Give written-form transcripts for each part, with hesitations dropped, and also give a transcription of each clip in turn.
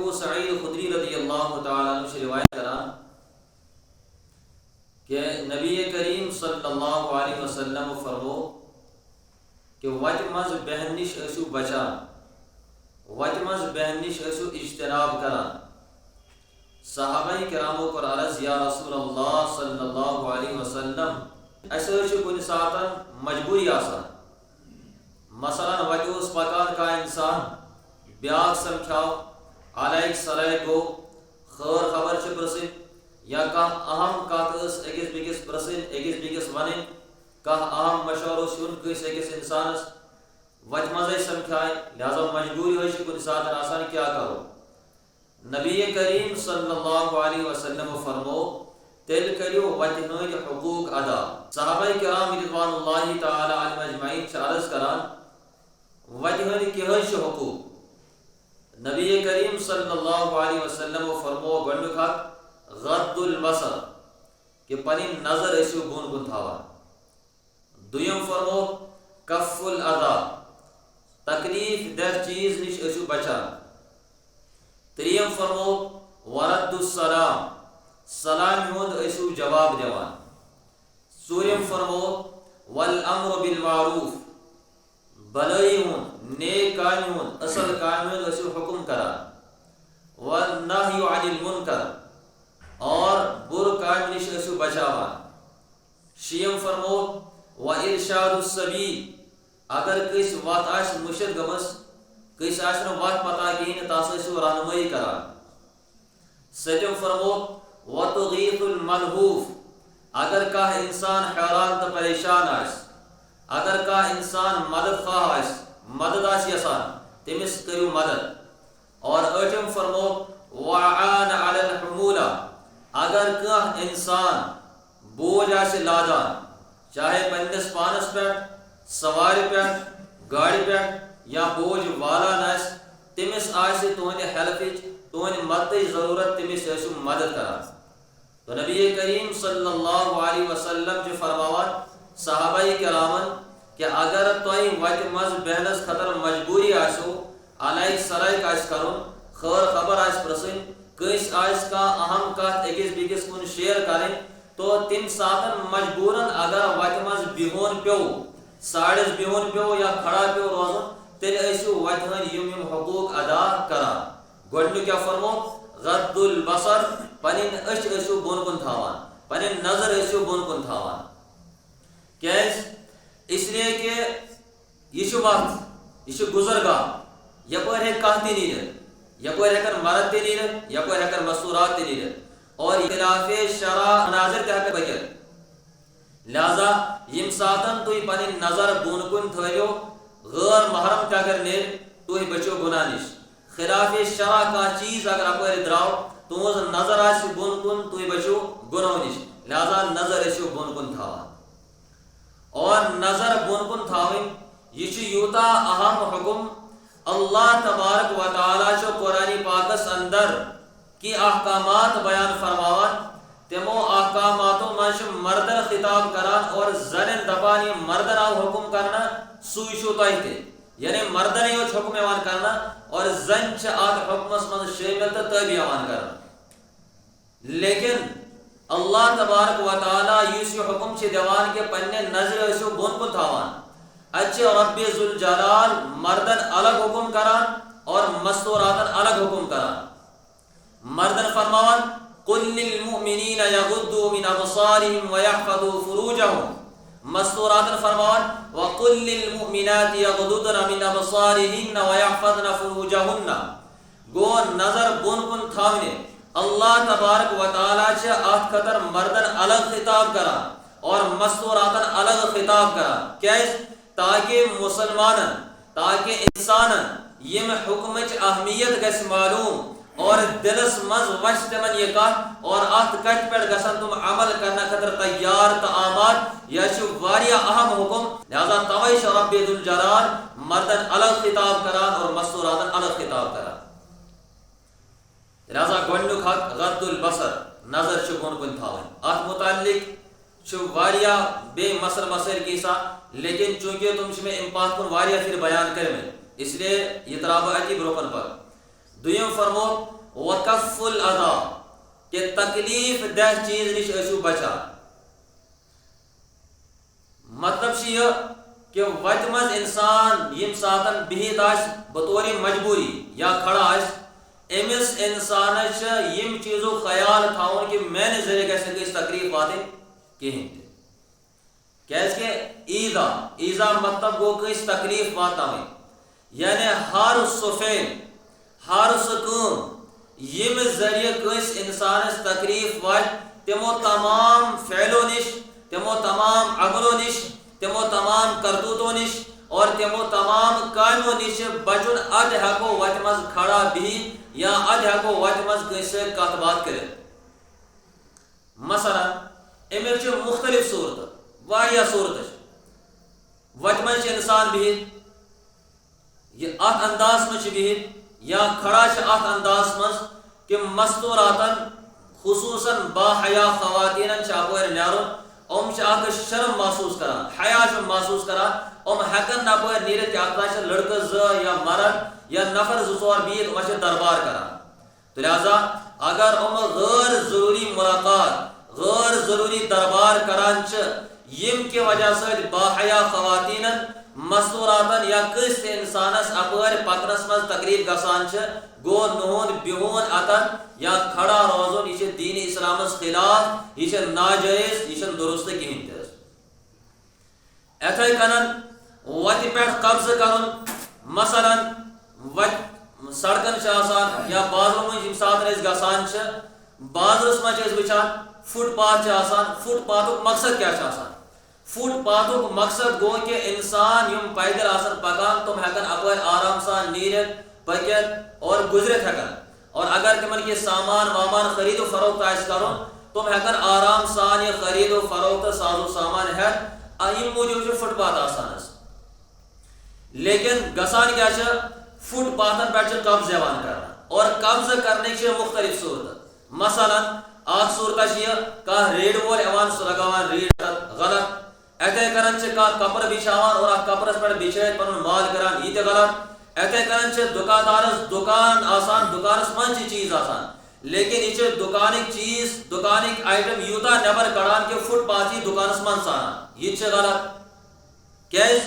ابو سعید خدری رضی اللہ تعالیٰ عنہ سے روایت کران کہ نبی کریم صلی اللہ علیہ وسلم فرمو کہ وتہ مز بہن نش ٲسِو بچان، وتہ مز بہن نش ٲسِو اجتناب کران۔ صحابہ کرامو کور عرض یا رسول اللہ صلی اللہ علیہ وسلم اسے کن ساتن مجبوری آسان، مثلا وتہ اوس پکان کا انسان بیاکھ سمکھاو علیک سلے گو خیر خبر چھ پرسن یا کانٛہہ اہم کتھ ٲس أکِس بیٚکِس پرسن أکِس بیٚکِس وَنٕنۍ، کانٛہہ اہم مشورٕ اوس ہیوٚن کٲنٛسہِ أکِس اِنسانس وتہِ منٛزے سمکھایہِ، لہذا مجبوری ہوئی چھ کُنہِ ساتہٕ آسان، کیا کرو؟ نبی کریم صلی اللہ علیہ وسلم فرمو تیل کریو وتہِ ہٕنٛدۍ حقوق ادا۔ صحابہ کرام رضوان اللہ تعالی علیہم اجمعین چھ عرض کران وتہِ ہٕنٛدۍ کیٛاہ حظ چھِ حقوق؟ نبی کریم صلی اللہ علیہ وسلم فرمو گۄڈنیُک حق غض البصر کہ پنٕنۍ نظر ٲسِو بۄن کُن تھاوان۔ دوٚیِم فرمو کف الاذا تکلیف دہ چیز نش ٲسِو بچان۔ ترٛیٚیِم فرمو ورد السلام سلامہِ ہُنٛد ٲسِو جواب دِوان۔ ژوٗرِم فرمو والامر بالمعروف بھلٲیی ہُنٛد، نیک کامہِ ہُنٛد، اصل کامہِ ہُنٛد ٲسِو حکم کران۔ والنہی عن المنکر اور بُرٕ کامہِ نش ٲسِو بچاوان۔ شیٚیِم فرمو وارشاد السبیل اگر کٲنٛسہِ وتھ آسہِ مٔشِد گٔمٕژ، کٲنٛسہِ آسہِ نہٕ وتھ پتہ کِہیٖنۍ تس ٲسِو رہنمٲیی کران۔ سٔتِم فرمو وتغیث الملہوف اگر کانٛہہ انسان حیران تہٕ پریشان آسہِ، اگر کانٛہہ انسان مدد خواہ آسہِ، مدد آسہِ یژھان، تٔمِس کٔرِو مدد۔ اور ٲٹھِم فرمو وعان علی الحمولہ اگر کانٛہہ انسان بوجھ آسہِ لادان، چاہے پننس پانس پٮ۪ٹھ، سوارِ پٮ۪ٹھ، گاڑِ پٮ۪ٹھ یا بوجھ والان آسہِ، تٔمِس آسہِ تُہنٛدِ ہیلپٕچ، تُہنٛدِ مدتٕچ ضروٗرت، تٔمِس ٲسِو مدد کران۔ تو نبی کریم صلی اللہ علیہ وسلم چھِ فرماوان صحابہ کرامن کہ اگر تۄہہِ وتہِ منٛز بیہنس خٲطرٕ مجبوری آسیو، علیک سلایک آسہِ کرُن، خیر خبر آسہِ پرژھٕنۍ، کٲنٛسہِ آسہِ کانٛہہ اہم کتھ أکِس بیٚکِس کُن شیر کرٕنۍ، تو تمہِ ساتن مجبوٗرن اگر وتہِ منٛز بِہُن پیوٚو، ساڑس بِہُن پیوٚو یا کھڑا پیوٚو روزُن، تیٚلہِ ٲسِو وتہِ ہٕنٛدۍ یِم حقوق ادا کران۔ گۄڈنیُک کیٛاہ فرمو غض البصر پنٕنۍ أچھ ٲسِو بۄن کُن تھاوان، پنٕنۍ نظر ٲسِو بۄن کُن تھاوان۔ کیٛازِ؟ اس لیے کہ یہ چھُ وتھ، یہ چھُ گُزرگاہ، یپٲرۍ ہیٚکہِ کانٛہہ تہِ نیٖرِتھ، یپٲرۍ ہیٚکن مرد تہِ نیٖرِتھ، یپٲرۍ ہیٚکن مستوٗرات تہِ نیٖرِتھ، اور خلاف شرع مناظر تہِ ہیٚکن پٔکِتھ۔ لہذا ییٚمہِ ساتن تُہۍ پنٕنۍ نظر بۄن کُن تھٲیِو، غٲر محرم تہِ اگر نیرِ تُہۍ بٔچِو گُناہ نِش۔ خلاف شرع کانٛہہ چیٖز اگر اپٲرۍ درٛاو، تُہنٛز نظر آسہِ بۄن کُن، تُہۍ بٔچِو گُناہو نِش، لہذا نظر ٲسِو بۄن کُن تھاوان۔ اور نظر بۄن کُن تھاوٕنۍ یہ چھُ یوٗتاہ اہم حکم، اللہ تبارک و تعالیٰ چھُ قرآن پاکس اندر کینٛہہ احکامات بیان فرماوان، تِمو احکاماتو منٛز چھُ مردن خطاب کران اور زنٮ۪ن دپان یہِ مردن آو حکم کرنہٕ سُے چھُو تۄہہِ تہِ، یعنی مردنٕے یوت چھُ حکم یِوان کرنہٕ اور زنہِ چھِ اتھ حکمس منٛز شٲمِل تہٕ تٲبی یِوان کرنہٕ۔ لیکن اللہ تبارک و تعالیٰ یُس یہِ حکم چھِ دِوان کہ پننہِ نظرِ ٲسِو بۄن کُن تھاوان، اتہِ چھِ رب ذوالجلال مردن الگ حکم کران اور مستوراتن الگ حکم کران۔ مردن فرماوان قل للمؤمنین یغضوا من ابصارهم ویحفظوا فروجهم، مستوراتن فرماوان وقل للمؤمنات یغضضن من ابصارهن ویحفظن فروجهن۔ گو نظر بۄن کُن تھاونہِ اللہ تبارک و تعالیٰ چھِ اتھ خٲطرٕ مردن الگ خطاب کران اور مستوراتن الگ خطاب کران۔ کیٛازِ؟ تاکہ مسلمانن، تاکہ انسانن یم حکمچ اہمیت گژھِ معلوم اور دلس مز وچھ تمن یہ کتھ اور اتھ کتھ پہ گژھن تم عمل کرنے خاطر تیار تو آماد۔ یہ چھ واریاہ اہم حکم، لہذا توے چھ رب ذوالجلال مردن الگ خطاب کران اور مستوراتن الگ خطاب کران۔ لہذا گۄڈنیُک حق غض البصر نظر چھ بۄن کُن تھاوٕنۍ۔ اتھ متعلق چھ واریاہ بیٚیہِ مسل مسائل کیسا، لیکن چونکہ تم چھ مےٚ امہِ پتھ کُن واریاہ پھرِ بیان کٔرمٕتۍ، اس لیے یہ ترٛاو بہٕ اتی برونٛہہ کُن پتہٕ۔ دوٚیِم فرمو وکف الاذا کہ تکلیف دہ چیز نش ٲسِو بچان. مطلب یہ کہ وتہِ منٛز اِنسان ییٚمہِ ساتہٕ بِہِتھ آسہِ بطور مجبوٗری یا کھڑا آسہِ أمِس اِنسانس چھِ یِم چیٖزُک خیال تھاوُن کہ میانہِ ذٔریعہٕ گژھِ نہٕ کٲنٛسہِ تکلیٖف واتٕنۍ کِہیٖنۍ تہِ. کیٛازِکہِ ایٖزا مطلب گوٚو کٲنٛسہِ تکلیٖف واتناوٕنۍ. یعنی ہر سُہ فعل ہر سُہ کٲم ییٚمہِ ذٔریعہٕ کٲنٛسہِ اِنسانس تکلیٖف واتہِ تِمو تمام فعلو نِش تِمو تمام عملو نِش تِمو تمام کرتوٗتو نِش اور تِمو تمام کامیو نِش بچُن. ادٕ ہٮ۪کو وتہِ منٛز کھڑا بِہِتھ یا ادٕ ہٮ۪کو وتہِ منٛز کٲنٛسہِ سۭتۍ کتھ باتھ کٔرِتھ. مثلاً امیُک چھِ مختلف صوٗرتہٕ واریاہ صوٗرتہٕ چھِ. وتہِ منٛز چھِ اِنسان بِہِتھ یہِ اتھ انداز منٛز چھِ بِہِتھ یا کھڑا چھِ اتھ انداز منٛز کہ مستوٗراتن خصوٗصاً باحیا خواتیٖنن چھِ اپٲرۍ نیرُن. یِم چھِ اکھ شرم محسوٗس کران حیا چھِ محسوٗس کران. یِم ہٮ۪کن نہٕ اپٲرۍ نیٖرِتھ کینٛہہ. اتھ منٛز چھِ لڑکہٕ زٕ یا مرد یا نفر زٕ ژور بِہِتھ یِمن چھِ دربار کران. تو لہذا اگر یِم غٲر ضروٗری ملاقات غٲر ضروٗری دربار کران چھِ ییٚمہِ کہِ وجہ سۭتۍ باحیا خواتیٖنن مستوٗراتن یا کٲنٛسہِ تہِ اِنسانس اپٲرۍ پکنس منٛز تکلیٖف گژھان چھِ گوٚو نُہُنٛد بِہُن اتن یا کھڑا روزُن یہِ چھِ دیٖنِ اسلامس خلاف یہِ چھِ ناجٲیز یہِ چھُنہٕ درست کِہیٖنۍ تہِ حظ. یِتھَے کٔنن وتہِ پٮ۪ٹھ قبضہٕ کرُن. مثلاً وتہِ سڑکن چھِ آسان یا بازرو مٔنٛزۍ ییٚمہِ ساتہٕ أسۍ گژھان چھِ بازرس منٛز چھِ أسۍ وٕچھان فُٹ پاتھ چھِ آسان. فُٹ پاتھُک مقصد کیٛاہ چھُ آسان؟ فُٹ پاتھُک مقصد گوٚو کہ اِنسان یِم پیدل آسن پکان تِم ہٮ۪کن اپٲرۍ آرام سان نیٖرِتھ پٔکِتھ اور گُزرِتھ ہٮ۪کن. اور اگر تِمن کینٛہہ سامان وامان خٔریٖدو فروخت آسہِ کرُن تِم ہٮ۪کن آرام سان یہِ خٔریٖدو فروخت سازو سامان ہٮ۪تھ. اَمہِ موٗجوٗب چھُ فُٹ پاتھ آسان حظ. لیکن گژھان کیٛاہ چھِ فُٹ پاتھن پٮ۪ٹھ چھِ قبضہٕ یِوان کرنہٕ اور قبضہٕ کرنٕکۍ چھِ مختلف صوٗرتہٕ. مثلاً اکھ صوٗرتہ چھِ یہِ کانٛہہ ریڈٕ وول یِوان سُہ لگاوان ریڈ غلط. یِتھَے کٔنن چھِ کانٛہہ کپر بِچھاوان اور اتھ کپرس پٮ۪ٹھ بِچھٲیِتھ پنُن مال کران یہِ تہِ غلط. یِتھَے کٔنن چھِ دُکاندارس دُکان آسان دُکانس منٛز چھِ چیٖز آسان لیکن یہِ چھِ دُکانٕکۍ چیٖز دُکانٕکۍ آیٹم یوٗتاہ نٮ۪بر کڑان کہ فُٹ پاتھ یی دُکانس منٛز ژانان یہِ تہِ چھِ غلط. کیٛازِ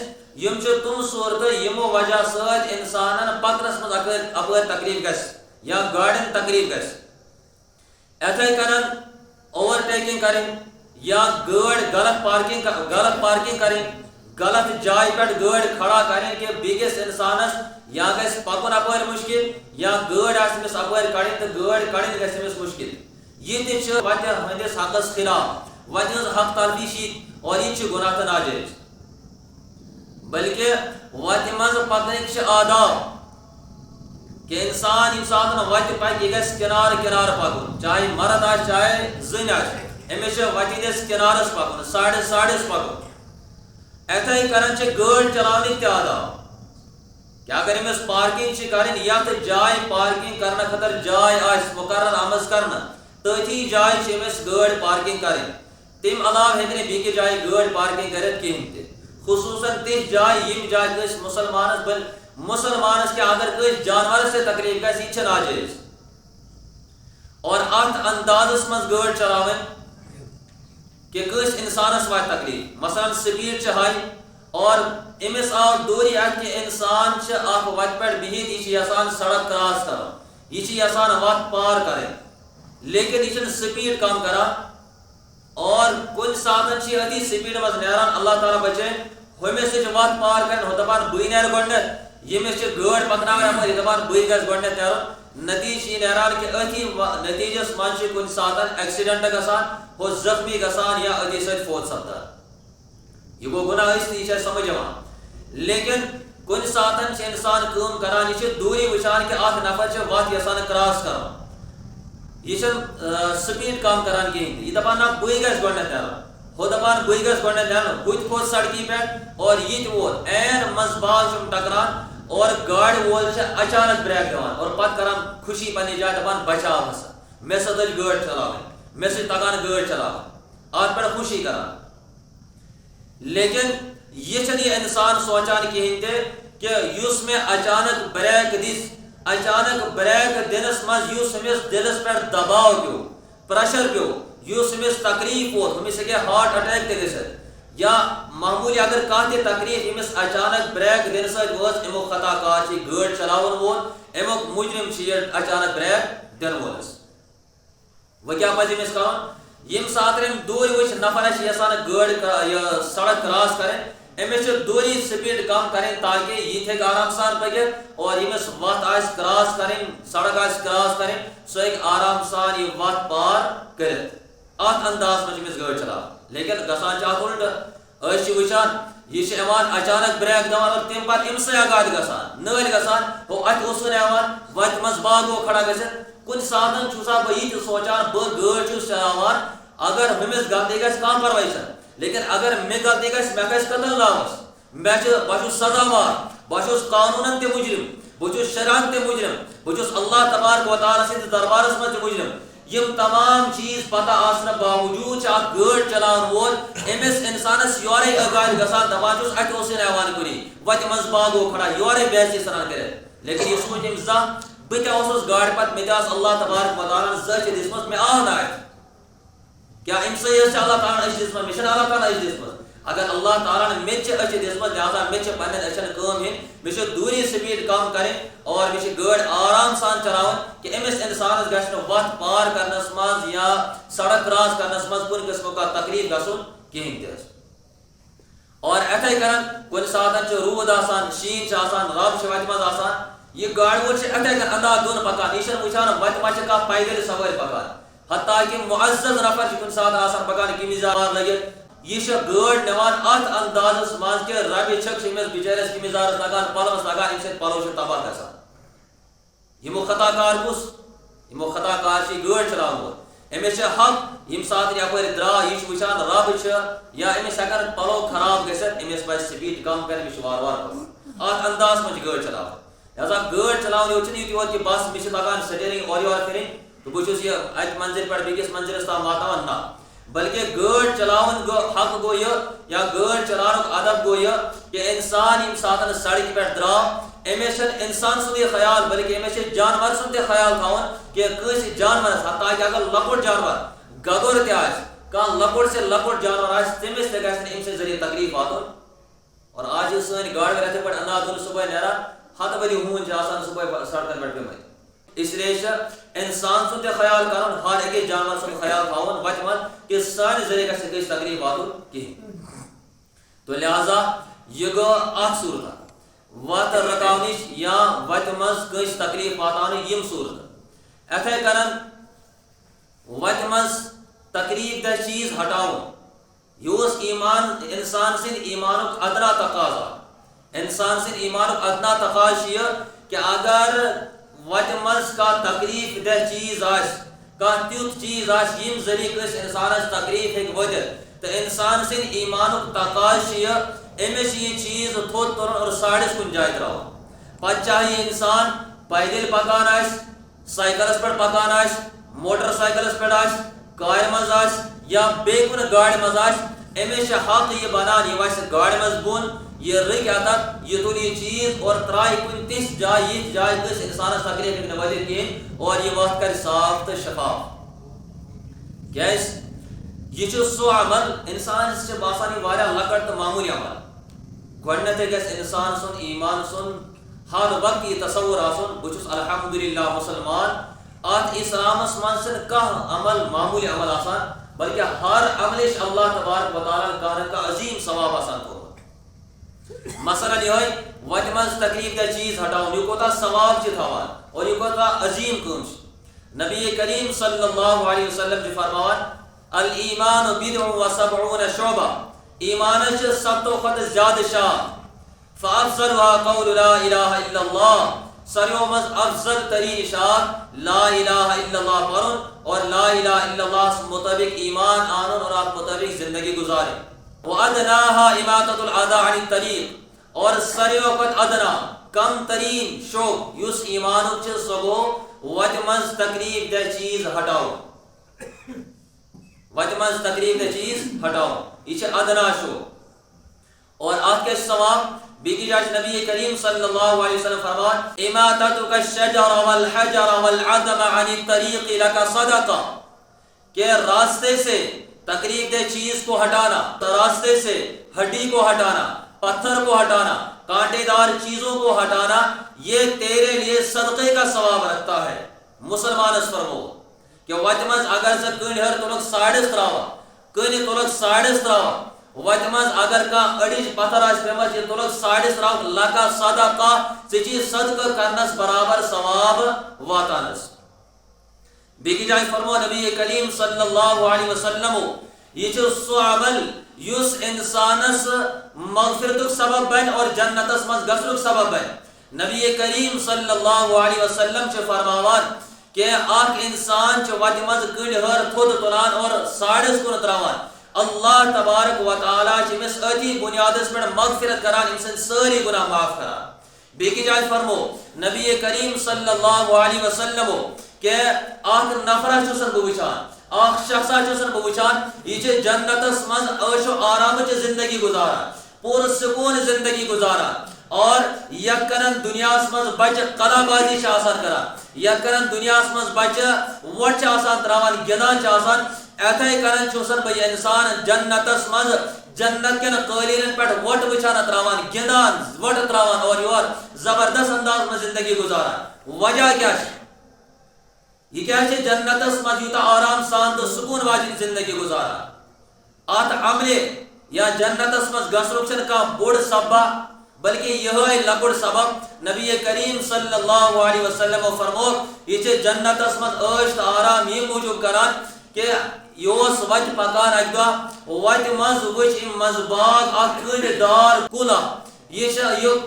یِم چھِ تِم صوٗرتہٕ یِمو وجہ سۭتۍ اِنسانن پکنس منٛز اپٲرۍ تکلیٖف گژھِ یا گاڑٮ۪ن تکلیٖف گژھِ. یِتھَے کٔنن اوور ٹیکنگ کرٕنۍ یا گٲڑۍ غلط پارکنگ کرٕنۍ غلط جایہِ پٮ۪ٹھ گٲڑۍ کھڑا کرٕنۍ کہ بیٚکِس اِنسانس یا گژھِ پکُن اپٲرۍ مُشکل یا گٲڑۍ آسہِ أمِس اپٲرۍ کڑٕنۍ تہٕ گٲڑۍ کڑٕنۍ گژھِ أمِس مُشکل. یہِ تہِ چھِ وتہِ ہٕنٛدِس حقس خلاف وتہِ ہٕنٛز حق تلفی چھِ یہِ اور یہِ تہِ چھُ گۄناہ تہٕ ناجٲیز. بلکہ وتہِ منٛز پکنٕکۍ چھِ آداب کہ اِنسان ییٚمہِ ساتہٕ وتہِ پکہِ یہِ گژھِ کِنارٕ کِنارٕ پکُن چاہے مرد آسہِ چاہے زٔنۍ آسہِ أمِس چھِ وتہِ ہٕنٛدِس کِنارس پکُن سایڈس پکُن. یِتھَے کٔنن چھِ گٲڑۍ چلاونٕکۍ تہِ آداب کہ اگر أمِس پارکنگ چھِ کرٕنۍ یتھ جایہِ پارکنگ کرنہٕ خٲطرٕ جاے آسہِ مُقرر آمٕژ کرنہٕ تٔتھی جایہِ چھِ أمِس گٲڑۍ پارکنگ کرٕنۍ. تمہِ علاوٕ ہیٚکہِ نہٕ بیٚکہِ جایہِ گٲڑۍ پارکنگ کٔرِتھ کِہیٖنۍ تہِ. خصوٗصاً تِژھ جایہِ یِم جایہِ کٲنٛسہِ مُسلمانس کہِ اگر کٲنٛسہِ جانورس تہِ تکلیٖف گژھِ یہِ تہِ چھِ ناجٲیز. اور اتھ اندازس منٛز گٲڑۍ چلاوٕنۍ کہ کٲنٛسہِ اِنسانس واتہِ تکلیٖف. مثلاً سپیٖڈ چھِ ہاے اور أمِس آو دوٗری اَتھِ کہِ اِنسان چھِ اکھ وتہِ پٮ۪ٹھ بِہِتھ یہِ چھِ یژھان سڑک کراس کرُن یہِ چھِ یژھان وتھ پار کرٕنۍ لیکن یہِ چھِنہٕ سپیٖڈ کم کران اور کُنہِ ساتہٕ چھِ یہِ أتی سپیٖڈِ منٛز نیران اللہ تعالیٰ بچٲیِن ہُمِس تہِ چھِ وتھ پار کرٕنۍ ہُہ دپان بٕے نیرٕ گۄڈنٮ۪تھ ییٚمِس چھِ گٲڑۍ پکناوٕنۍ اپٲرۍ یہِ دپان بٕے گژھٕ گۄڈنٮ۪تھ نیرُن. نتیٖجہٕ چھِ یہِ نیران کہ أتھی نتیٖجس منٛز چھِ کُنہِ ساتہٕ ایکسیڈنٹ گژھان ہُہ زخمی گژھان یا أتی سۭتۍ فوت سپدان. یہِ گوٚو گۄناہ ٲسۍ یہِ چھِ اَسہِ سمجھ یِوان. لیکن کُنہِ ساتہٕ چھِ اِنسان کٲم کران یہِ چھِ دوٗری وٕچھان کہ اکھ نفر چھِ وتھ یژھان کراس کرُن یہِ چھِنہٕ سپیٖڈ کم کران کِہیٖنۍ تہِ یہِ دپان نہ بٕے گژھٕ گۄڈنٮ۪تھ نیرُن ہُہ دپان بٕے گژھٕ گۄڈنٮ۪تھ نیرُن ہُہ تہِ کھوٚت سڑکہِ پٮ۪ٹھ اور یہِ تہِ ووت عین منٛزٕ باغ چھِ یِم ٹکران اور گاڑِ وول چھِ اچانک بریک دِوان اور پتہٕ کران خوشی پننہِ جایہِ دپان بچاو ہسا مےٚ سۭتۍ لٔج گٲڑۍ چلاوٕنۍ مےٚ سۭتۍ تگان گٲڑۍ چلاوٕنۍ اتھ پٮ۪ٹھ خوشی کران. لیکن یہِ چھنہٕ یہِ اِنسان سونٛچان کِہیٖنۍ تہِ کہ یُس مےٚ اچانک بریک دِژ اچانک بریک دنس مز امس دلس پہ دباؤ پیو پریشر پیو امس تکلیف ووت امس ہیکہ ہارٹ اٹیک تہ گژھت یا معمولی اگر کانٛہہ تہِ تکلیف امس اچانک بریک دنہ سۭتۍ وٲژ امیُک خطا کار چھِ گٲڑۍ چلاون وول امیُک مجرم چھِ یہِ اچانک بریک دِنہٕ وٲلِس وۄنۍ کیٛاہ پزِ أمِس کرُن ییٚمہِ ساتہٕ أمۍ دوٗرِ وٕچھ نفر آسہِ یژھان گٲڑۍ یہِ سڑک کراس کرٕنۍ أمِس چھِ دوٗری سپیٖڈ کم کرٕنۍ تاکہ یہِ تہِ ہیٚکہِ آرام سان پٔکِتھ اور ییٚمِس وتھ آسہِ کراس کرٕنۍ سڑک آسہِ کراس کرٕنۍ سُہ ہیٚکہِ آرام سان یہِ وتھ پار کٔرِتھ اتھ انداز منٛز چھِ أمِس گٲڑۍ چلاوٕنۍ لیکن گژھان چھِ اتھ الٹہٕ أسۍ چھِ وٕچھان یہ یوان اچانک بریک دان اور تمہ پتہ امسے آگاد گژھان نٲلۍ گژھان ہو اتھ اوسُن یوان وتہِ منٛز باغو کھڑا گژھِتھ کُنہِ ساتہٕ چھُسا بہٕ یہِ تہِ سونٛچان بہٕ گٲڑۍ چھُس چلاوان اگر ہُمِس غلطی گژھِ کانٛہہ پرواے چھنہٕ لیکن اگر مےٚ غلطی گژھِ مےٚ کھسہِ قتل نامس بہٕ چھُس سزاوار بہٕ چھُس قانوٗنن تہِ مجرم بہٕ چھُس شرعن تہِ مجرم بہٕ چھُس اللہ تبارک و تعالیٰ سٕنٛدِس دربارس منٛز تہِ مجرم یم تمام چیز پتہ آسنہٕ باوجوٗد چھِ اکھ گٲڑۍ چلاون وول أمِس انسانس یورے آگاد گژھان دپان چھُس اتہِ اوسُے نہٕ یوان کُنی وتہِ منٛز باغو کھڑا یورے بے عزتی ژھٕنان کٔرِتھ لیکن یہِ سوٗنٛچ أمۍ زانٛہہ بہٕ تہِ اوسُس گاڑِ پتہٕ مےٚ تہِ آسہٕ اللہ تبارک و تعالیٰ ہن زٔچھ دِژمٕژ مےٚ آو نہٕ اتھِ کیٛاہ أمۍ سٕے ٲس اللہ تعالیٰ ہن أچھ دِژمٕژ مےٚ چھنہٕ اللہ تعالیٰ أچھ دِژمٕژ اگر اللہ تعالیٰ ہن مےٚ تہِ چھِ أچھ دِژمٕژ لہٰذا مےٚ چھِ پننٮ۪ن أچھن کٲم ہیٚنۍ مےٚ چھِ دوٗری سپیٖڈ کم کرٕنۍ اور مےٚ چھِ گٲڑۍ آرام سان چلاوٕنۍ کہ أمِس انسانس گژھِ نہٕ وتھ پار کرنس منٛز یا سڑک کراس کرنس منٛز کُنہِ قٕسمُک کانٛہہ تکلیف گژھُن کہیٖنۍ تہِ اور اِتھے کٔنۍ کُنہِ ساتہٕ چھُ روٗد آسان شیٖن چھُ آسان رب چھِ وتہِ منٛز آسان یہِ گاڑِ وول چھُ اِتھے کٔنۍ اندھا دھُن پکان یہِ چھُنہٕ وٕچھان وتہِ ما چھِ کانٛہہ پیدٔلۍ سوٲرۍ پکان حتیٰ کہ معزز نفر چھِ کُنہِ ساتہٕ آسان پکان قمیٖض لٲگِتھ یہ گٲڑۍ نِوان اتھ اندازس منٛز کہ ربہِ چھکھ چھِ أمِس بِچٲرِس قمیٖضارس لگان پلوس لگان امہِ سۭتۍ پلو چھِ تباہ گژھان یِمو خطا کار کُس یِمو خطا کار چھِ یہِ گٲڑۍ چلاوان وول أمِس چھِ حق ییٚمہِ ساتہٕ یپٲرۍ درٛاو یہِ چھُ وٕچھان رب چھِ یا أمِس ہٮ۪کن پلو خراب گٔژھِتھ أمِس پزِ سپیٖڈ کم کرٕنۍ أمِس چھُ وارٕ وارٕ پکُن اتھ اندازس منٛز چھِ گٲڑۍ چلاوان لہٰذا گٲڑۍ چلاوٕنۍ یوت چھُنہٕ یُتُے یوت کہ بس مےٚ چھِ لگان سٹیرنگ اورٕ یورٕ کٔرِنۍ تہٕ بہٕ چھُس یہِ اکہِ منزِل پٮ۪ٹھ بیٚکِس منزِلس تام واتناوان نہ بلکہ گٲڑۍ چلاوُن گوٚو حق گوٚو یہِ یا گٲڑۍ چلاونُک ادب گوٚو یہِ کہ انسان ییٚمہِ ساتہٕ سڑکہِ پٮ۪ٹھ درٛاو أمِس چھنہٕ انسان سُنٛدُے خیال بلکہ أمِس چھِ جانور سُنٛد تہِ خیال تھاوُن کہ کٲنٛسہِ جانورس حتیٰ کہ اگر لۄکُٹ جانور گگُر تہِ آسہِ کانٛہہ لۄکُٹ سے لۄکُٹ جانور آسہِ تٔمِس تہِ گژھِ نہٕ أمۍ سٕنٛدِ ذٔریعہٕ تکلیف واتُن اور آز چھِ سٲنۍ گاڑِ وٲلۍ یِتھٕے پٲٹھۍ اندھا دھُن صبحٲے نیران ہتہٕ ؤری ہوٗنۍ چھِ آسان صبحٲے سڑکن پٮ۪ٹھ گٔمٕتۍ اس لیے چھِ انسان سُنٛد تہِ خیال کرُن ہر أکِس جانور سُنٛد خیال تھاوُن وتہِ منٛز کہ سانہِ ذٔریعہٕ گژھِ نہٕ کٲنٛسہِ تکلیف واتُن کہیٖنۍ تو لہٰذا یہِ گوٚو اکھ صوٗرت وتھ رُکاونٕچ یا وتہِ منٛز کٲنٛسہِ تکلیف واتناونٕچ یِم صوٗرت اِتھے کٔنۍ وتہِ منٛز تکلیف دہ چیٖز ہٹاوُن یہِ اوس ایمان انسان سٕنٛدِ ایمانُک ادنا تقاضا انسان سٕنٛدِ ایمانُک ادنا تقاضہٕ چھُ یہِ کہ اگر وتہِ منٛز کانٛہہ تکلیف دہ چیٖز آسہِ کانٛہہ تیُتھ چیٖز آسہِ ییٚمہِ ذٔریعہٕ کٲنٛسہِ انسانس تکلیف ہیٚکہِ وٲتِتھ تہٕ انسان سٕنٛدِ ایمانُک تقاضہٕ چھُ یہِ أمِس چھُ یہِ چیٖز تھوٚد تُلُن اور ساڑس کُنہِ جایہِ ترٛاوُن پتہٕ چاہے یہِ انسان پیدٔلۍ پکان آسہِ سایکلس پٮ۪ٹھ پکان آسہِ موٹر سایکلس پٮ۪ٹھ آسہِ کارِ منٛز آسہِ یا بیٚیہِ کُنہِ گاڑِ منٛز آسہِ أمِس چھِ حق یہِ بنان یہِ وسہِ گاڑِ منٛز بۄن یہِ رٕکہِ اتتھ یہِ تُلہِ یہِ چیٖز اور ترٛایہِ کُنہِ تِژھ جایہِ یِژھ جایہِ کٲنٛسہِ انسانس تکلیف ہیٚکہِ نہٕ وٲتِتھ کِہیٖنۍ اور یہِ وتھ کرِ صاف تہٕ شفاف کیٛازِ یہِ چھُ سُہ عمل انسانس چھِ باسان یہِ واریاہ لۄکٕٹ تہٕ معموٗلی عمل گۄڈٕنیتھٕے گژھِ انسان سُنٛد ایمان سُنٛد ہر وقت یہِ تصوُر آسُن بہٕ چھُس الحمدُاللہ مُسلمان اتھ اسلامس منٛز چھنہٕ کانٛہہ عمل معموٗلی عمل آسان بلکہ ہر عملہِ چھِ اللہ تبارک و تعالیٰ ہن کانٛہہ نتہٕ کانٛہہ عظیٖم ثواب آسان تھوٚومُت مثلاً یِہوٚے وتہِ منٛز تکلیف دہ چیٖز ہٹاوُن یہِ کوٗتاہ ثواب چھِ تھاوان اور یہِ کوٗتاہ عظیٖم کٲم چھِ نبی کریم صلی اللہ علیہ وسلم چھِ فرماوان الایمان بِضع و سبعون شعبہ ایمانس چھِ 70 کھۄتہٕ زیادٕ شاخ فافضلها قول لا الہ الا اللہ ساروِیو منٛز افضل تریٖن شاخ لا الہ الا اللہ پرُن اور لا الہ الا اللہ مطٲبق ایمان آنُن اور اتھ مطٲبق زندگی گزارٕنۍ وادناها اماطۃ الاذى عن الطریق اور ساروِیو کھۄتہٕ ادنا کم تریٖن شوق یُس ایمانُک چھُ سُہ گوٚو وتہِ منٛز تکلیف دہ چیٖز ہٹاوُن وتہِ منٛز تکلیف دہ چیٖز ہٹاوُن یہِ چھِ ادنا شوق اور اتھ کیٛاہ چھُ ثواب بیکی جائے نبی کریم صلی اللہ علیہ وسلم فرمان اماتتک الشجر والحجر والعدم عن الطریق لک صدقہ، کہ راستے سے تقریب دہ چیز کو ہٹانا، راستے سے ہڈی کو ہٹانا، پتھر کو ہٹانا، کانٹے دار چیزوں کو ہٹانا، یہ تیرے لیے صدقے کا ثواب رکھتا ہے۔ مسلمان اس فرمو کہ وتہ مز اگر سے کنڈ ہر تلک ساڑس تراوا، کنڈ تلک ساڑس تراوا، وتہ مز اگر کا اڑج پتھر آس پیمس یہ تلک ساڑس تراو لکا صدقہ، ژےچی صدقہ کرنس برابر ثواب واتانس۔ بیکی جائے فرمو نبی کریم صلی اللہ علیہ وسلم یہ سو عمل یس انسانس مغفرتک سبب بن اور جنتس مز گژھنک سبب بن۔ نبی کریم صلی اللہ علیہ وسلم چھ فرماوان کہ اخ انسان چھ وتہ مز کنڈ ہر تھود تلان اور ساڑس کن تراوان، اللہ تبارک و تعالی چھ امس اتی بنیادس پہ مغفرت کران، امسن ساری گناہ معاف کران۔ بیکی جائے فرمو نبی کریم صلی اللہ علیہ وسلم کہ اخ نفرہ چھسن بہ وچھان، اخ شخصا چھسن بہ وچھان، یہ جنتس مز عیش و آرام چ زندگی گزاران، پور سکون زندگی گزاران، اور یکنن دنیاس مز بچہ قلا بازی آسان کران، یکنن دنیاس مز بچہ وٹ آسان تراوان، گندان آسان، ایتھے کرن چھسن بہ انسان جنتس مز جنت کن قالین پہ وٹ وچھان تراوان، گندان وٹ تراوان اور یور زبردست انداز میں زندگی گزاران۔ وجہ کیا ہے؟ یہ کیا ہے؟ جنتس مز یوتا آرام سان تو سکون واجب زندگی گزاران۔ ات عملے یا جنتس مز گژھنک چھن کانٛہہ بوڑ سببہ بلکہ یہ لکڑ سبب۔ نبی کریم صلی اللہ علیہ وسلم فرمو یہ جنتس مز عیش تو آرام یہ موجود کران کہ یہ وت پکان اک دہ وتہ مز وچ مز باغ اخ کنڈ دار کل، یہ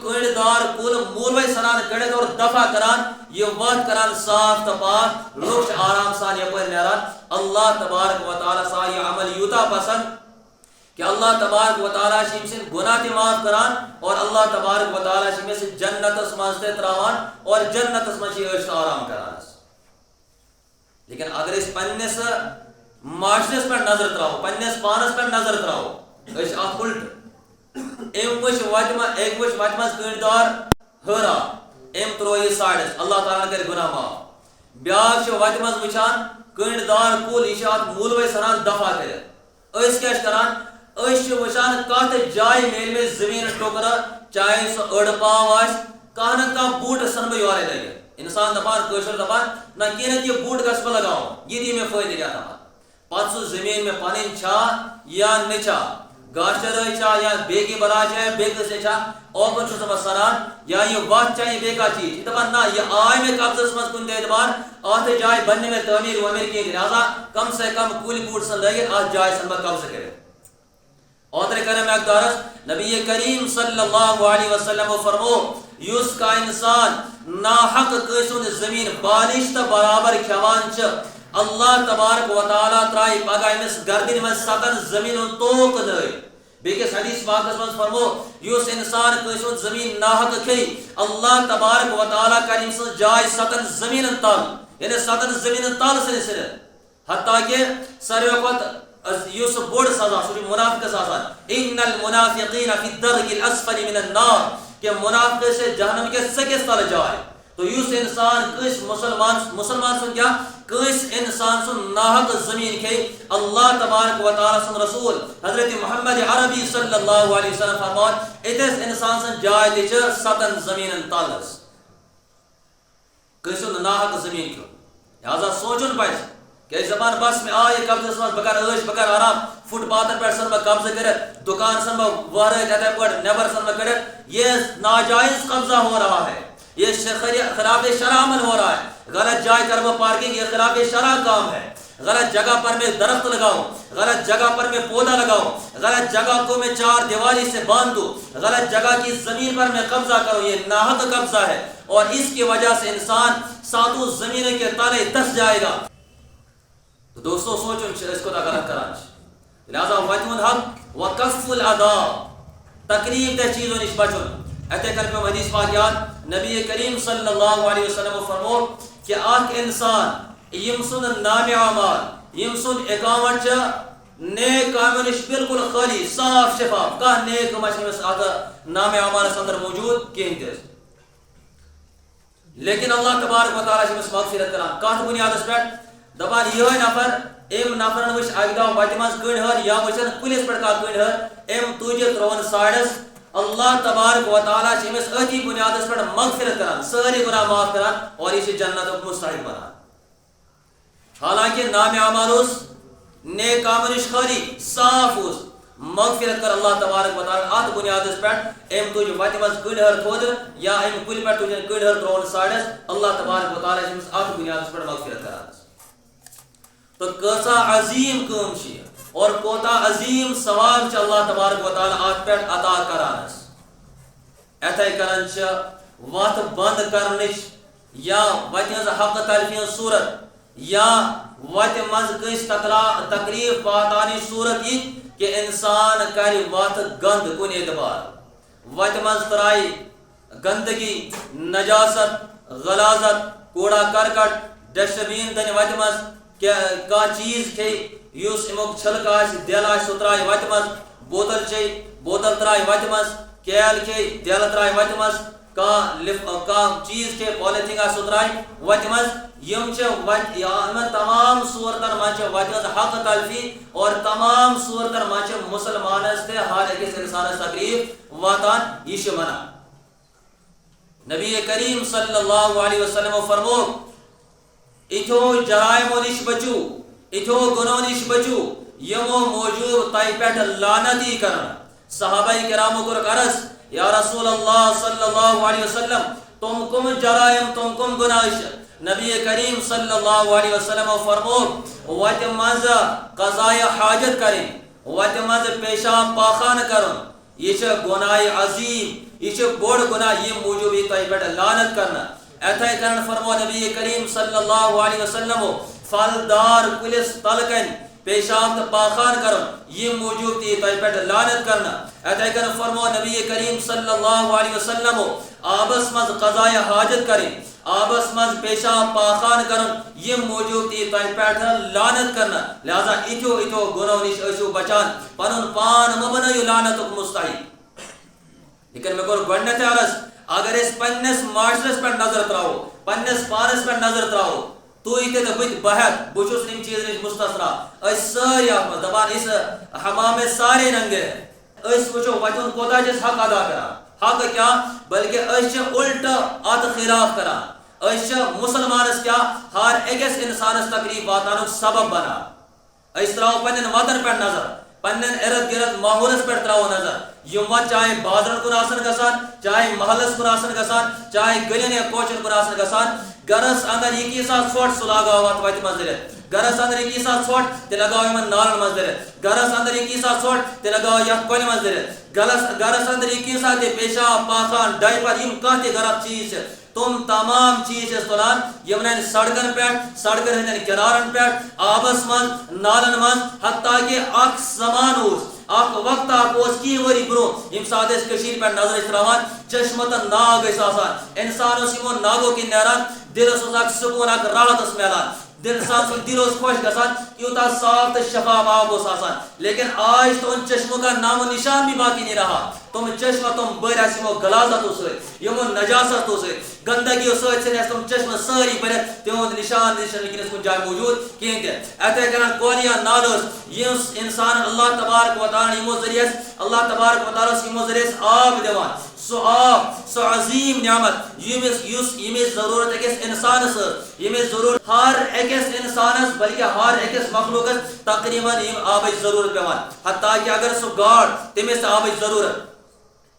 کنڈ دار کل مولوے سنان کڑت اور دفع کران، یہ وت کران صاف تو پاک، لوگ آرام سان یپر نیران۔ اللہ تبارک و تعالی سا یہ عمل یوتا پسند کہ اللہ تبارک و تعالی شیم سے گناہ تی معاف کران، اور اللہ تبارک و تعالی شیم سے جنتس مز تے تراوان اور جنتس مز عیش و آرام کران۔ لیکن اگر اس پنس معاشرس پہ نظر تراو، پنس پانس پہ نظر تراو، اس اخ الٹ ایم وچ وت مز کنڈ دار ہرا ایم ترو یہ ساڑس، اللہ تعالیٰ کرے گناہ معاف۔ بیاکھ وت مز وچھان کنڈ دار کل، یہ ات مولوے سنان دفع کرت، اس کیا کران؟ اس وچھان کت جائے میل میں زمین ٹکرا، چاہے سو اڑ پاو آس، کانہ نہ کانہ بوٹ سن بہ یورے لگے، انسان دپان کشر دپان نہ کینت یہ بوٹ گھس بہ لگاؤ، یہ دی میں فائدہ کیا تھا، پتہ سو زمین میں پنن چھا یا نچا، گاشر چھا یا بیگی بلا چھا بیگ سے چھا، اوپن چھو سب سنان یا یہ وقت چاہیے بیکا چیز، یہ دپان نہ یہ آئے میں قبض مز کن اعتبار آتے جائے بننے میں تعمیر وامیر کی، لہذا کم سے کم کوئی بوٹ سن لگے آج جائے سن بہ قبض کرے۔ اور کرم اقدارس نبی کریم صلی اللہ علیہ وسلم فرمو یس کا انسان ناحق کسن زمین بالش تا برابر کھوان چھ، اللہ تبارک و تعالی ترائی پگہ امس گردن من سکن زمین توق نئی۔ بیکس حدیث پاکس من فرمو یس انسان کسن زمین ناحق کھی، اللہ تبارک و تعالی کر امس جائے سکن زمین تل، یعنی سکن زمین تل سے حتیٰ کہ ساروی وقت یوس بوڑ سزا سوری منافق سزا ان المنافقین فی الدرک الاسفل من النار، کہ منافق سے جہنم کے سکس تل جائے۔ تو یوس انسان کس مسلمان سن کیا کس انسان سن ناحق زمین کے اللہ تبارک و تعالی سن رسول حضرت محمد عربی صلی اللہ علیہ وسلم فرمان اتس انسان سن جائے دیچ سکن زمین تلس کس ناحق زمین کو، لہذا سوچن پہ کہ زبان بس میں آئے قبض من بکر عیش بکر آرام، فٹ پاتن پہ سن بہ قبضہ کرت، دکان سن بہ وارے اتھے پہ نیبر سن بہ کرت، یہ ناجائز قبضہ ہو رہا ہے، یہ خلاف شرع عمل ہو رہا ہے، غلط جائے کر وہ پارکنگ یہ خلاف شرع کام ہے، غلط جگہ پر میں درخت لگاؤ، غلط جگہ پر میں پودا لگاؤ، غلط جگہ کو میں چار دیوالی سے باندھ دو، غلط جگہ کی زمین پر میں قبضہ کرو، یہ ناحق قبضہ ہے، اور اس کی وجہ سے انسان ساتوں زمین کے تلے دس جائے گا۔ تو دوستو سوچو اس کو غلط کران، لہذا وجہ الحق و کف الادا، تقریب دہ چیزوں نش بچن۔ اتھے کر پہ حدیث پاک یاد نبی کریم صلی اللہ علیہ وسلم فرمو کہ اخ انسان یم سن نام اعمال یم سن اکاؤنٹ نیک کاموں نش بالکل خالی صاف شفاف کھانا نیک کام ات نام اعمالس اندر موجود کہین تہ لیکن اللہ تبارک و تعالیٰ مغفرت کران کت بنیادس پہ دپان یہ نفر ام نفرن وچ اکہ دۄہ وتہِ منٛز کٔنۍ ہر یا وچھن کُلِس پٮ۪ٹھ کانٛہہ کٔنۍ ہر ام تُجہِ ترٛووُن ساڑس اللہ تبارک و تعالیٰ أمس أتی بنیادس پٮ۪ٹھ مغفرت کران سٲری گناہ معاف کران اور یہ جنتُک مستحق بنان حالانکہ نام اعمال اوس نیک کامن نش خالی صاف اوس مغفرت کر اللہ تبارک و تعالیٰ ات بنیادس پہ ام تج وتہ مز کڑ ہر تھود یا ام کل پہ تجن کڑ ہر ترون ساڑس اللہ تبارک و تعالیٰ امس ات بنیادس پہ مغفرت کران تو کیسا عظیم کام چھ اور کوتا عظیم ثواب چھ اللہ تبارک و تعالیٰ ات پہ عطا کران اتھے کرن چھ وت بند کرنچ یا وتہ ہز حق تلفی ہز صورت یا وتہ مز کس تکلیف واتانچ صورت یہ کہ انسان کر وت گند کن اعتبار وتہ مز ترائی گندگی نجاست غلاظت کوڑا کرکٹ ڈسٹ بین دن وتہ مز کانٛہہ چیز کھے یس امیک چھلک آسہِ دل آسہِ سُہ ترٛایہِ وتہِ منٛز بوتل چے بوتل ترٛایہِ وتہِ منٛز کیل کھے دل ترٛایہِ وتہِ منٛز کانٛہہ چیز کھے پالیتھیٖن آسہِ سُہ ترٛایہِ وتہِ منٛز یم چھ یمن تمام صورتن منٛز چھ وتہِ ہٕنٛز حق تلفی اور تمام صورتن منٛز چھ مسلمانس تہ ہر أکِس انسانس تکلیف واتان یہ چھ منع نبی کریم صلی اللہ علیہ وسلم فرمو اتھو جرائمو نش بچو اتھو گناہو نش بچو یمو موجود تہ پہ لعنتی کرنا صحابہ کرامو کور عرض یا رسول اللہ صلی اللہ علیہ وسلم تم کم جرائم تم کم گناہ نبی کریم صلی اللہ علیہ وسلم فرمو وتہ مز قضائے حاجت کریں وتہ مز پیشاب پاخان کرن یہ گناہ عظیم یہ بوڑ گناہ یہ موجود یہ تہ پہ لعنت کرنا اتھے کرن فرمو نبی کریم صلی اللہ علیہ وسلم پھلدار کلس تلکن پیشاب تو پاخان کرن یہ موجود یہ تہ پہ لعنت کرنا اتھے کرن فرمو نبی کریم صلی اللہ علیہ وسلم آبس مز قضائے حاجت کریں آبس مز پیشاب پاخان کرن یہ موجود یہ تہ پہ لعنت کرنا لہذا اتھو اتھو گناہو نش ٲسِو بچان پنن پان مہ بنٲیِو لعنتُک مستحق لیکن مے کوٚر گۄڈنیٚتھٕے عرض اگر اس پنس معاشرس پہ نظر تراو پنس پانس پہ نظر تراو تھی تہ بہت بہت یم چیز نش مستثنا اس ساری دپان اس حمام سارے ننگے اس وچو وتن کوتا چھس حق ادا کران حق کیا بلکہ اس الٹ ات خلاف کران اس مسلمانس کیا ہر أکس انسانس تکلیف واتانک سبب بنان اس تراو پنن وطن پہ نظر پنن ارد گرد ماحولس پہ تراو نظر یم وت چاہے بازرن کن آسن گژھان چاہے محلس کن آسن گژھان چاہے گلین یا کوچن کن آسن گژھان گرس اندر یہ کیسا ژھۄٹھ سُہ لگاو ات وتہِ منٛز دٔرِتھ گرس اندر یہ کیسا ژھۄٹھ تہِ لگاو یمن نالن منٛز دٔرِتھ گرس اندر یہ کیسا ژھۄٹھ تہِ لگاو یتھ کۄلہِ منٛز دٔرِتھ گرس اندر یہ کیسا تہِ پیشاب پاخان ڈایپر یم کانٛہہ تہِ غلط چیز چھ تم تمام چیز چھس تلان یمن سڑکن پہ سڑکن ہندین کنارن پہ آبس مز نالن مز حتیٰ کہ اخ زمان اس اخ وقت اس کی وری برو یم سات اس کشیر پہ نظر تراوان چشمتن ناگ آسان انسان اس یمو ناگو کن نیران دلس اخ سکون اخ راحت ملان دل سان دل خوش گژھان یوتاہ صاف تو شفاف آب آسان لیکن آج تو ان چشموں کا نام و نشان بھی باقی نہیں رہا تم چشمہ تم بر یمو غلاظتو ست یمو نجاستو ست گندگیو ست تم چشمہ ساری برت تہد نشان ونکس کن جائے موجود کہین تہ اتھے کران کولیا نالس یس انسان اللہ تبارک و تعالیٰ یمو ذریعہ اللہ تبارک و تعالیٰ یمو ذریعہ آب دیوان سو آب سو عظیم نعمت یمس ضرورت أکس انسانس یمس ضرورت ہر أکس انسانس بلکہ ہر أکس مخلوقس تقریباً یم آبچ ضرورت پیوان حتیٰ کہ اگر سو گاڈ تمس آبچ ضرورت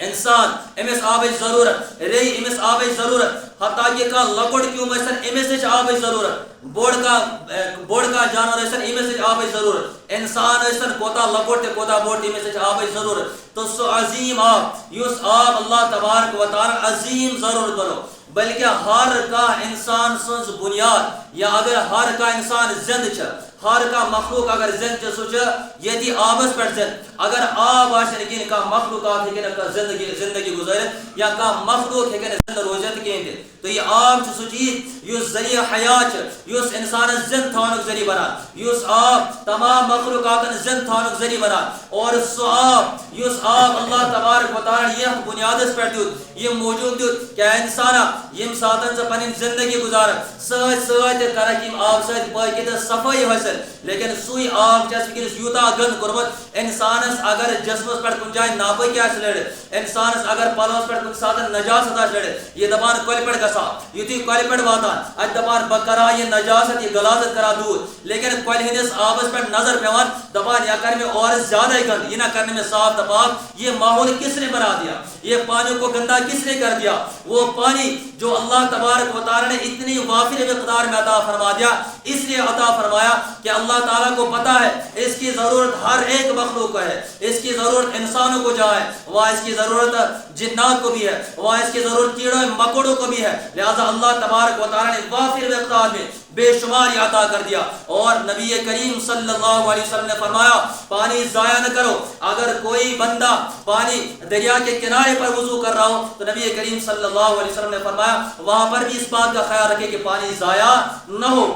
انسان امس آبچ ضرورت ری امس آبچ ضرورت حتیٰ کہ کھانا لکٹ کیوم امس آبچ ضرورت بوڑ کا جانور امس آبچ ضرورت انسان کوتا لکٹ کوتا بوڑ امس آبچ ضرورت تو سو عظیم آب اس آب اللہ تبارک و تعالیٰ عظیم ضرورت بنو بلکہ ہر کا انسان سنز بنیاد یا اگر ہر کا انسان زند ہر کا مخلوق اگر زند سہ یہ آبس پہ زند اگر آب آن کا مخلوقات زندگی گزارت یا مخلوق زندہ روزت کہیں تو یہ آب سہ چیز اس ذریعہ حیات اس انسان زند تھانک ذریعہ بنان اس آب تمام مخلوقات زند تھانک ذریعہ بنان اور سہ آب اس آب اللہ تبارک و تعالی یہ بنیاد پہ دیت یہ موجود دیت کہ انسان یم ساتن سے پن زندگی گزار ست کرک آب ست پاکی تو صفائی حاصل لیکن سوئی آب ونکس یوتا گند کورمت انسانس اگر جسمس پہ کن جائے ناپاکی لڑت انسانس اگر پلوس پہ کن سات نجاست لڑت یہ دپان کل پہ گا یتھی کل پہ واتان ات دپان بہ کرا یہ نجاست یہ غلاظت کرا دور لیکن کل ہندس آبس پہ نظر پیوان دپان یا کر میں اور زیادہ گند یہ نہ کرنے میں صاف دپاک یہ ماحول کس نے بنا دیا یہ پانی کو گندا کس نے کر دیا وہ پانی جو اللہ تبارک و تعالی نے اتنی وافر مقدار میں عطا فرما دیا اس لیے عطا فرمایا کہ اللہ تعالیٰ کو پتا ہے اس کی ضرورت ہر ایک مخلوق کو ہے اس کی ضرورت انسانوں کو جہاں ہے وہاں اس کی ضرورت جنات کو بھی ہے وہاں اس کی ضرورت کیڑوں مکوڑوں کو بھی ہے لہذا اللہ تبارک و تعالیٰ نے وافر مقدار میں بے شمار عطا کر دیا اور نبی کریم صلی اللہ علیہ وسلم نے فرمایا پانی ضائع نہ کرو اگر کوئی بندہ پانی دریا کے کنارے پر وضو کر رہا ہو تو نبی کریم صلی اللہ علیہ وسلم نے فرمایا وہاں پر بھی اس بات کا خیال رکھے کہ پانی ضائع نہ ہو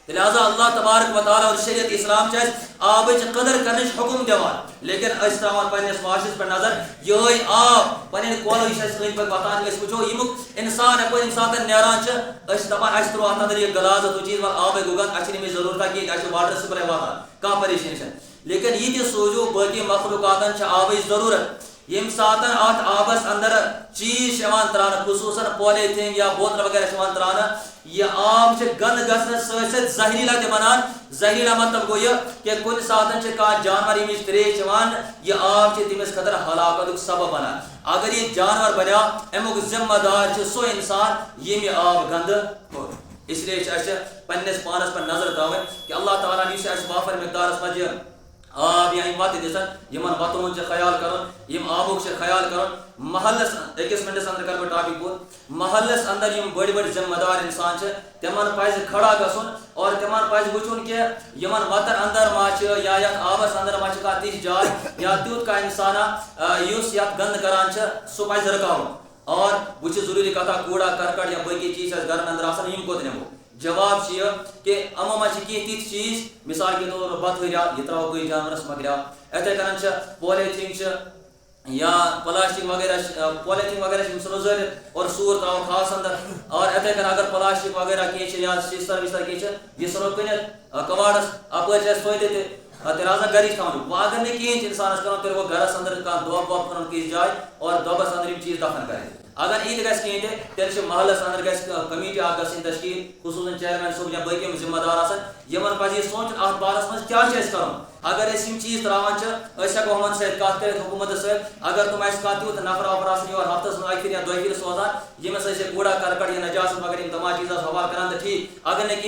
لہذا اللہ تبارک و تعالی اور شریعت اسلام چاہے آب قدر کرنے حکم دیوان لیکن اس ترامان پنس معاشرس پر نظر یہ آب پنن کولو یہ پہ واتان وچو یمک انسان کوئی انسان نیران دپان اس ترو ات اندر یہ غلاظت چیز آب گوگان اچھے میں ضرورت کہ اس واٹر سپلائی واتان کھانا پریشانی لیکن یہ سوچو باقی مخلوقات آب ضرورت یم ساتن ات آبس اندر چیز تران خصوصاً پولیتھین یا بوتل وغیرہ تران یہ آب گند گھنس ست زہریلا تہ بنان زہریلا مطلب گو یہ کہ کن ساتن جانور یمچ تریش یہ آب تمس خطر ہلاکت سبب بنان اگر یہ جانور بنیا امیک ذمہ دار سو انسان یم یہ آب گند کور اس لیے پنس پانس پر نظر تھوین کہ اللہ تعالیٰ نے وافر مقدارس مجھ آب یا وت دن یمن وتن خیال کرن یم آبک خیال کرن محلس اکس منٹس اندر کر ٹاپک پور محلس اندر یم بڑی بڑی ذمہ دار انسان تمن پز کھڑا گھن اور تمن پز وچن کہ یمن وتن اندر ما یا یت آبس اندر ما تیس جائے یا تیوت کا انسان اس یت گند کران سہ پز رکاون اور وہ ضروری کتھا کوڑا کرکٹ یا باقی چیز گھر اندر آسان یم کوت نمو جواب یہ کہ اما ما کی تیت چیز مثال کے طور پر بت ہریا یہ ترو گئی جانورس مکریا اتھے کن پولیتھین یا پلاسٹک وغیرہ پولیتھین وغیرہ ضرور اور سور ترو خاص اندر اور اتھے کن اگر پلاسٹک وغیرہ کی یا شیشتر وشتر کی یہ سرو کنت کواڑس اپ فائدے تھے تیرازا گھر تھوان وہ اگر نہیں کہیں انسانس کرو تیل وہ گھرس اندر دب وب کھن کس جائے اور دبس اندر یہ چیز دفن کرے اگر یہ گھس کہیں تیل محلس اندر گھس کمیٹی اخ گھن تشکیل خصوصاً چیئرمین صوب یا باقی ذمہ دار آسان یمن پہ یہ سوچن ات بارس من کیا کرن اگر اس چیز تراان ہیکو ہمن ست کت کر حکومت ست اگر تم کت تیوت نفر وفر آن یور ہفتس من اکہ یا دہ پھر سوزان یمس کوڑا کرکٹ یا نجاست وغیرہ تمام چیز حوالہ کران تو ٹھیک اگر نہیں